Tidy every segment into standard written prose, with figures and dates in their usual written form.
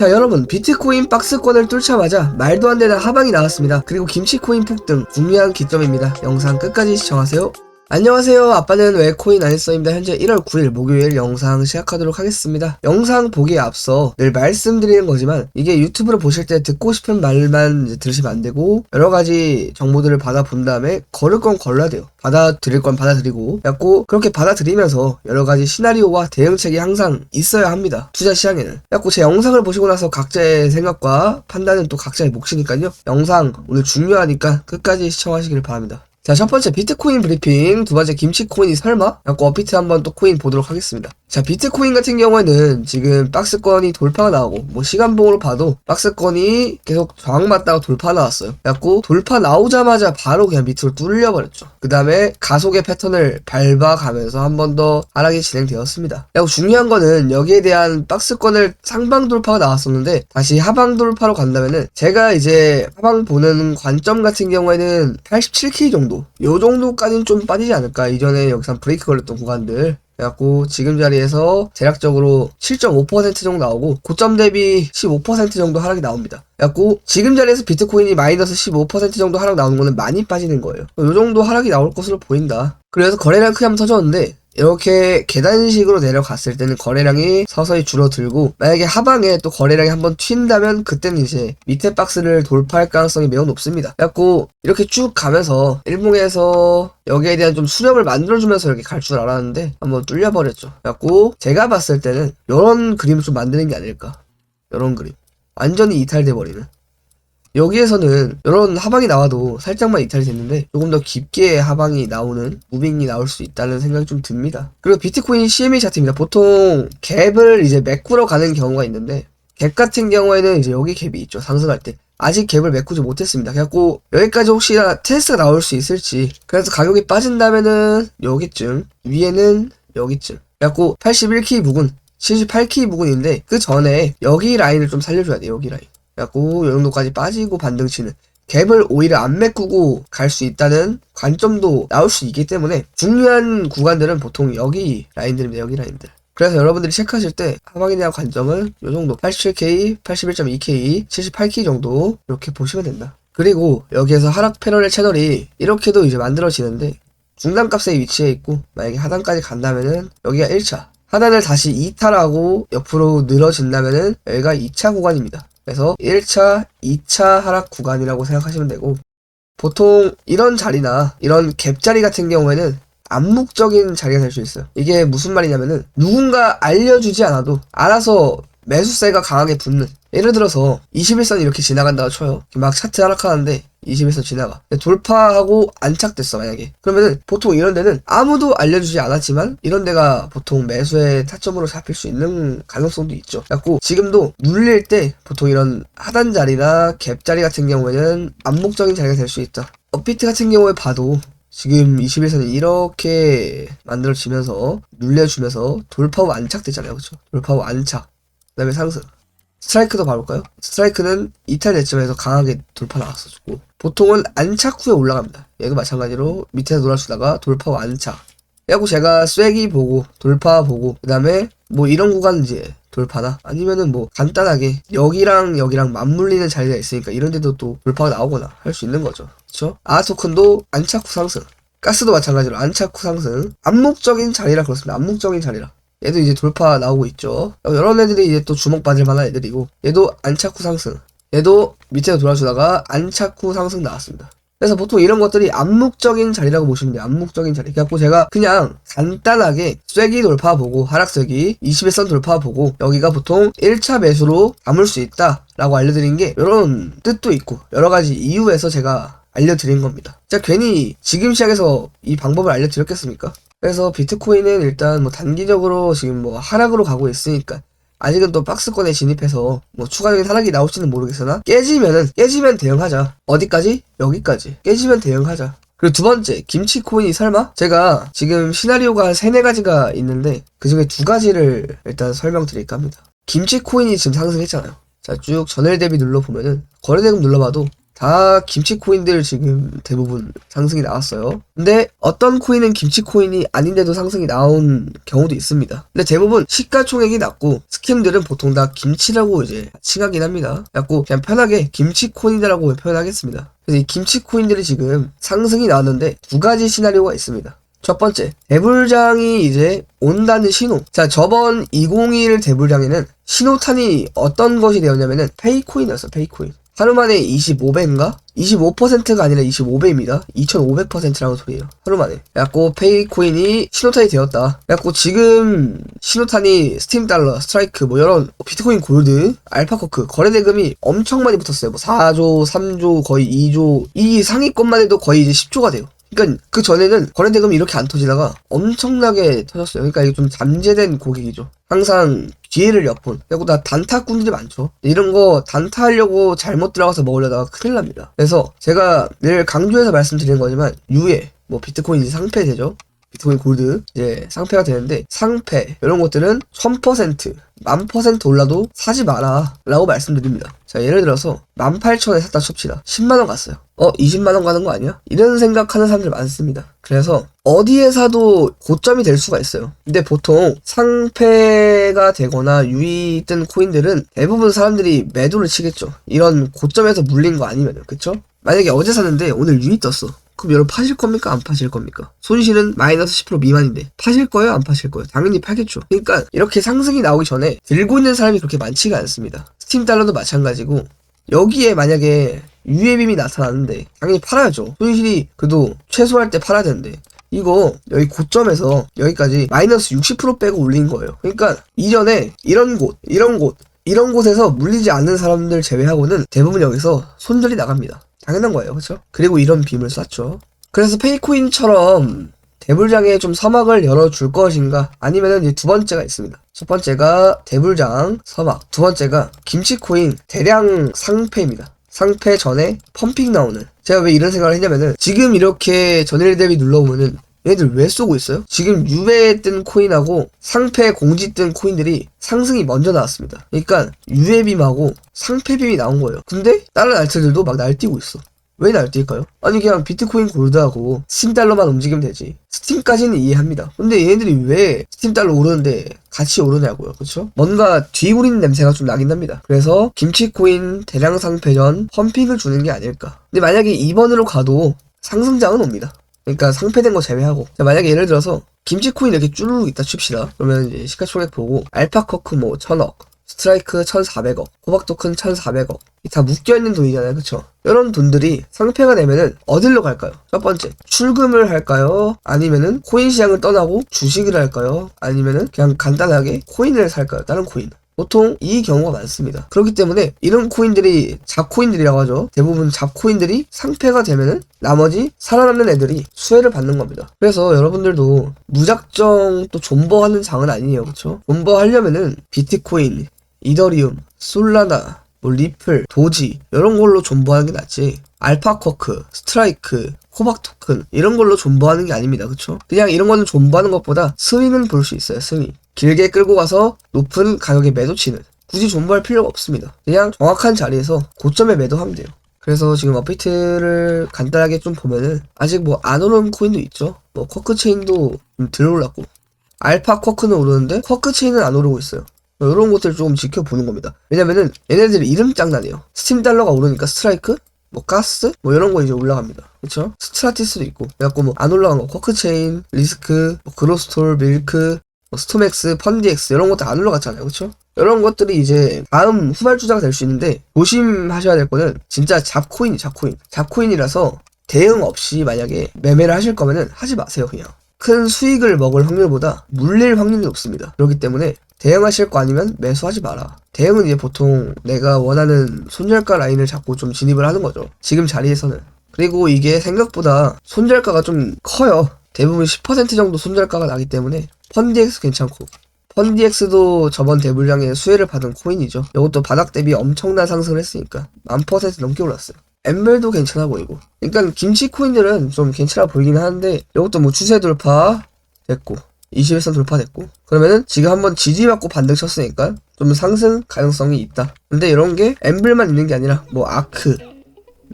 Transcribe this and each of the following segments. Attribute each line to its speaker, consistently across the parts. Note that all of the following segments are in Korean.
Speaker 1: 자 여러분, 비트코인 박스권을 뚫자마자 말도 안 되는 하방이 나왔습니다. 그리고 김치코인 폭등 중요한 기점입니다. 영상 끝까지 시청하세요. 안녕하세요. 아빠는 왜 코인 안 했어입니다. 현재 1월 9일 목요일 영상 시작하도록 하겠습니다. 영상 보기에 앞서 늘 말씀드리는 거지만 이게 유튜브로 보실 때 듣고 싶은 말만 이제 들으시면 안 되고 여러가지 정보들을 받아본 다음에 걸을 건 걸러야 돼요. 받아들일 건 받아들이고 그래갖고 그렇게 받아들이면서 여러가지 시나리오와 대응책이 항상 있어야 합니다. 투자 시장에는. 그래갖고 제 영상을 보시고 나서 각자의 생각과 판단은 또 각자의 몫이니까요. 영상 오늘 중요하니까 끝까지 시청하시길 바랍니다. 자, 첫 번째 비트코인 브리핑, 두 번째 김치코인이 설마? 라고 업비트 한번 또 코인 보도록 하겠습니다. 자, 비트코인 같은 경우에는 지금 박스권이 돌파가 나오고 뭐 시간봉으로 봐도 박스권이 계속 저항받다가 돌파 나왔어요. 그래갖고 돌파 나오자마자 바로 그냥 밑으로 뚫려버렸죠. 그 다음에 가속의 패턴을 밟아가면서 한 번 더 하락이 진행되었습니다. 그리고 중요한 거는 여기에 대한 박스권을 상방 돌파가 나왔었는데 다시 하방 돌파로 간다면은 제가 이제 하방 보는 관점 같은 경우에는 87K 정도 요 정도까지는 좀 빠지지 않을까. 이전에 여기서 브레이크 걸렸던 구간들 그래갖고 지금 자리에서 대략적으로 7.5% 정도 나오고 고점 대비 15% 정도 하락이 나옵니다. 그래갖고 지금 자리에서 비트코인이 마이너스 15% 정도 하락 나오는 거는 많이 빠지는 거예요. 요 정도 하락이 나올 것으로 보인다. 그래서 거래량 크게 한번 터졌는데 이렇게 계단식으로 내려갔을 때는 거래량이 서서히 줄어들고 만약에 하방에 또 거래량이 한번 튄다면 그때는 이제 밑에 박스를 돌파할 가능성이 매우 높습니다. 그래갖고 이렇게 쭉 가면서 일봉에서 여기에 대한 좀 수렴을 만들어주면서 이렇게 갈 줄 알았는데 한번 뚫려버렸죠. 그래갖고 제가 봤을 때는 이런 그림을 좀 만드는 게 아닐까. 이런 그림 완전히 이탈돼 버리는. 여기에서는 이런 하방이 나와도 살짝만 이탈이 됐는데 조금 더 깊게 하방이 나오는 무빙이 나올 수 있다는 생각이 좀 듭니다. 그리고 비트코인 CME 차트입니다. 보통 갭을 이제 메꾸러 가는 경우가 있는데 갭 같은 경우에는 이제 여기 갭이 있죠. 상승할 때. 아직 갭을 메꾸지 못했습니다. 그래갖고 여기까지 혹시나 테스트가 나올 수 있을지 그래서 가격이 빠진다면은 여기쯤 위에는 여기쯤 그래갖고 81K 부근 78K 부근인데 그 전에 여기 라인을 좀 살려줘야 돼요. 여기 라인. 그래갖고 이 정도까지 빠지고 반등치는 갭을 오히려 안 메꾸고 갈 수 있다는 관점도 나올 수 있기 때문에 중요한 구간들은 보통 여기 라인들입니다. 여기 라인들. 그래서 여러분들이 체크하실 때 하방에 대한 관점은 이 정도 87K, 81.2K, 78K 정도 이렇게 보시면 된다. 그리고 여기에서 하락 패러렐 채널이 이렇게도 이제 만들어지는데 중단값에 위치해 있고 만약에 하단까지 간다면은 여기가 1차 하단을 다시 이탈하고 옆으로 늘어진다면은 여기가 2차 구간입니다. 그래서 1차, 2차 하락 구간이라고 생각하시면 되고 보통 이런 자리나 이런 갭 자리 같은 경우에는 암묵적인 자리가 될 수 있어요. 이게 무슨 말이냐면은 누군가 알려주지 않아도 알아서 매수세가 강하게 붙는 예를 들어서 21선 이렇게 지나간다고 쳐요. 막 차트 하락하는데 21선 지나가 돌파하고 안착됐어 만약에 그러면은 보통 이런 데는 아무도 알려주지 않았지만 이런 데가 보통 매수의 타점으로 잡힐 수 있는 가능성도 있죠. 그래갖고 지금도 눌릴 때 보통 이런 하단 자리나 갭 자리 같은 경우에는 암묵적인 자리가 될 수 있다. 업비트 같은 경우에 봐도 지금 21선이 이렇게 만들어지면서 눌려주면서 돌파후 안착되잖아요. 그쵸? 돌파후 안착 그 다음에 상승 스트라이크도 봐볼까요? 스트라이크는 이탈 대점에서 강하게 돌파 나왔어주고 보통은 안착 후에 올라갑니다. 얘도 마찬가지로 밑에서 놀아주다가 돌파 후 안착 그래갖고 제가 쐐기 보고 돌파 보고 그 다음에 뭐 이런 구간 이제 돌파나 아니면은 뭐 간단하게 여기랑 여기랑 맞물리는 자리가 있으니까 이런 데도 또 돌파가 나오거나 할 수 있는 거죠. 그쵸? 아토큰도 안착 후 상승 가스도 마찬가지로 안착 후 상승 암묵적인 자리라 그렇습니다. 암묵적인 자리라 얘도 이제 돌파 나오고 있죠. 이런 애들이 이제 또 주목받을 만한 애들이고 얘도 안착 후 상승 얘도 밑에서 돌아주다가 안착 후 상승 나왔습니다. 그래서 보통 이런 것들이 암묵적인 자리라고 보시면 돼요. 암묵적인 자리. 그래갖고 제가 그냥 간단하게 쐐기 돌파 보고 하락 쐐기 21선 돌파 보고 여기가 보통 1차 매수로 담을 수 있다 라고 알려드린 게 이런 뜻도 있고 여러가지 이유에서 제가 알려드린 겁니다. 제가 괜히 지금 시작해서 이 방법을 알려드렸겠습니까? 그래서 비트코인은 일단 뭐 단기적으로 지금 뭐 하락으로 가고 있으니까 아직은 또 박스권에 진입해서 뭐 추가적인 하락이 나올지는 모르겠으나 깨지면 대응하자. 어디까지? 여기까지. 깨지면 대응하자. 그리고 두 번째, 김치코인이 설마? 제가 지금 시나리오가 한 3, 4가지가 있는데 그 중에 2가지를 일단 설명드릴까 합니다. 김치코인이 지금 상승했잖아요. 자, 쭉 전일 대비 눌러보면은 거래대금 눌러봐도 다 김치 코인들 지금 대부분 상승이 나왔어요. 근데 어떤 코인은 김치 코인이 아닌데도 상승이 나온 경우도 있습니다. 근데 대부분 시가총액이 낮고 스캠들은 보통 다 김치라고 이제 칭하긴 합니다. 그래갖고 그냥 편하게 김치 코인이라고 표현하겠습니다. 그래서 이 김치 코인들이 지금 상승이 나왔는데 두 가지 시나리오가 있습니다. 첫 번째, 대불장이 이제 온다는 신호. 자, 저번 2021 대불장에는 신호탄이 어떤 것이 되었냐면은 페이코인이었어, 페이코인. 하루 만에 25배인가? 25%가 아니라 25배입니다. 2500%라는 소리예요. 하루 만에. 그래갖고 페이코인이 신호탄이 되었다. 그래갖고 지금 신호탄이 스팀 달러, 스트라이크, 뭐 이런 비트코인 골드, 알파코크 거래대금이 엄청 많이 붙었어요. 뭐 4조, 3조, 거의 2조. 이 상위권만 해도 거의 이제 10조가 돼요. 그러니까 그 전에는 거래대금이 이렇게 안 터지다가 엄청나게 터졌어요. 그러니까 이게 좀 잠재된 고객이죠. 항상 기회를 엿본. 그리고 다 단타꾼들이 많죠. 이런 거 단타하려고 잘못 들어가서 먹으려다가 큰일 납니다. 그래서 제가 늘 강조해서 말씀드리는 거지만 유예, 뭐 비트코인 이제 상패 되죠. 비트코인 골드 이제 상패가 되는데 상패 이런 것들은 1000%, 1000% 올라도 사지 마라 라고 말씀드립니다. 자, 예를 들어서 18,000원에 샀다 칩시다. 10만원 갔어요. 20만원 가는 거 아니야? 이런 생각하는 사람들 많습니다. 그래서 어디에 사도 고점이 될 수가 있어요. 근데 보통 상패가 되거나 유의 뜬 코인들은 대부분 사람들이 매도를 치겠죠. 이런 고점에서 물린 거 아니면은. 그쵸? 만약에 어제 샀는데 오늘 유의 떴어. 그럼 여러분 파실 겁니까? 안 파실 겁니까? 손실은 마이너스 10% 미만인데 파실 거예요? 안 파실 거예요? 당연히 팔겠죠. 그러니까 이렇게 상승이 나오기 전에 들고 있는 사람이 그렇게 많지가 않습니다. 스팀 달러도 마찬가지고 여기에 만약에 유예빔이 나타나는데 당연히 팔아야죠. 손실이 그래도 최소할 때 팔아야 되는데 이거 여기 고점에서 여기까지 마이너스 60% 빼고 올린 거예요. 그러니까 이전에 이런 곳에서 물리지 않는 사람들 제외하고는 대부분 여기서 손절이 나갑니다. 당연한 거예요. 그렇죠? 그리고 이런 빔을 쐈죠. 그래서 페이코인처럼 대불장에 좀 서막을 열어줄 것인가? 아니면은 이제 두 번째가 있습니다. 첫 번째가 대불장 서막, 두 번째가 김치코인 대량 상패입니다. 상패 전에 펌핑 나오는. 제가 왜 이런 생각을 했냐면은 지금 이렇게 전일 대비 눌러보면은 얘들 왜 쏘고 있어요? 지금 유예 뜬 코인하고 상패 공지 뜬 코인들이 상승이 먼저 나왔습니다. 그러니까 유예빔하고 상패빔이 나온 거예요. 근데 다른 알트들도 막 날뛰고 있어. 왜 날뛸까요? 아니 그냥 비트코인 골드하고 스팀 달러만 움직이면 되지. 스팀까지는 이해합니다. 근데 얘네들이 왜 스팀 달러 오르는데 같이 오르냐고요. 그쵸? 뭔가 뒤구리는 냄새가 좀 나긴 합니다. 그래서 김치코인 대량 상패전 펌핑을 주는 게 아닐까. 근데 만약에 2번으로 가도 상승장은 옵니다. 그러니까 상패된 거 제외하고. 자, 만약에 예를 들어서 김치코인 이렇게 쭈르륵 있다 칩시다. 그러면 이제 시가총액 보고 알파커크 뭐 1000억, 스트라이크 1400억, 호박토큰 1400억 다 묶여있는 돈이잖아요. 그쵸? 이런 돈들이 상패가 되면은 어디로 갈까요? 첫 번째, 출금을 할까요? 아니면은 코인 시장을 떠나고 주식을 할까요? 아니면은 그냥 간단하게 코인을 살까요? 다른 코인. 보통 이 경우가 많습니다. 그렇기 때문에 이런 코인들이 잡코인들이라고 하죠. 대부분 잡코인들이 상패가 되면은 나머지 살아남는 애들이 수혜를 받는 겁니다. 그래서 여러분들도 무작정 또 존버하는 장은 아니에요. 그쵸? 존버하려면은 비트코인, 이더리움, 솔라나, 뭐 리플, 도지 이런 걸로 존버하는 게 낫지. 알파쿼크, 스트라이크, 호박토큰 이런 걸로 존버하는 게 아닙니다. 그쵸? 그냥 이런 거는 존버하는 것보다 스윙은 볼 수 있어요. 스윙. 길게 끌고 가서 높은 가격에 매도치는. 굳이 존버할 필요가 없습니다. 그냥 정확한 자리에서 고점에 매도하면 돼요. 그래서 지금 업비트를 간단하게 좀 보면은 아직 뭐 안 오른 코인도 있죠. 뭐 쿼크체인도 좀 덜 올랐고 알파쿼크는 오르는데 쿼크체인은 안 오르고 있어요. 이런 것들 조금 지켜보는 겁니다. 왜냐면은 얘네들이 이름 짱나네요. 스팀 달러가 오르니까 스트라이크? 뭐 가스? 뭐 이런 거 이제 올라갑니다. 그쵸? 스트라티스도 있고. 그래갖고 뭐 안 올라간 거 쿼크체인, 리스크, 뭐 그로스톨, 밀크, 뭐 스톰엑스, 펀디엑스 이런 것들 안 올라갔잖아요. 그쵸? 이런 것들이 이제 다음 후발주자가 될 수 있는데 조심하셔야 될 거는 진짜 잡코인이라서 대응 없이 만약에 매매를 하실 거면은 하지 마세요. 그냥 큰 수익을 먹을 확률보다 물릴 확률이 높습니다. 그렇기 때문에 대응하실 거 아니면 매수하지 마라. 대응은 이제 보통 내가 원하는 손절가 라인을 잡고 좀 진입을 하는 거죠. 지금 자리에서는. 그리고 이게 생각보다 손절가가 좀 커요. 대부분 10% 정도 손절가가 나기 때문에 펀디엑스 괜찮고 펀디엑스도 저번 대불장에 수혜를 받은 코인이죠. 이것도 바닥 대비 엄청난 상승을 했으니까 1000% 넘게 올랐어요. 엠벨도 괜찮아 보이고. 그러니까 김치 코인들은 좀 괜찮아 보이긴 하는데 이것도 뭐 추세 돌파 됐고 21선 돌파됐고 그러면은 지금 한번 지지받고 반등 쳤으니까 좀 상승 가능성이 있다. 근데 이런 게 엠블만 있는 게 아니라 뭐 아크,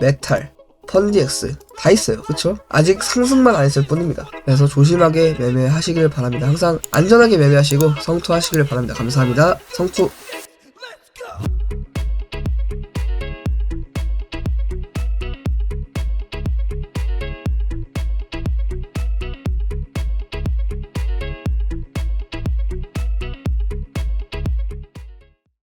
Speaker 1: 메탈, 펀디엑스 다 있어요. 그쵸? 아직 상승만 안 했을 뿐입니다. 그래서 조심하게 매매하시길 바랍니다. 항상 안전하게 매매하시고 성투하시길 바랍니다. 감사합니다. 성투.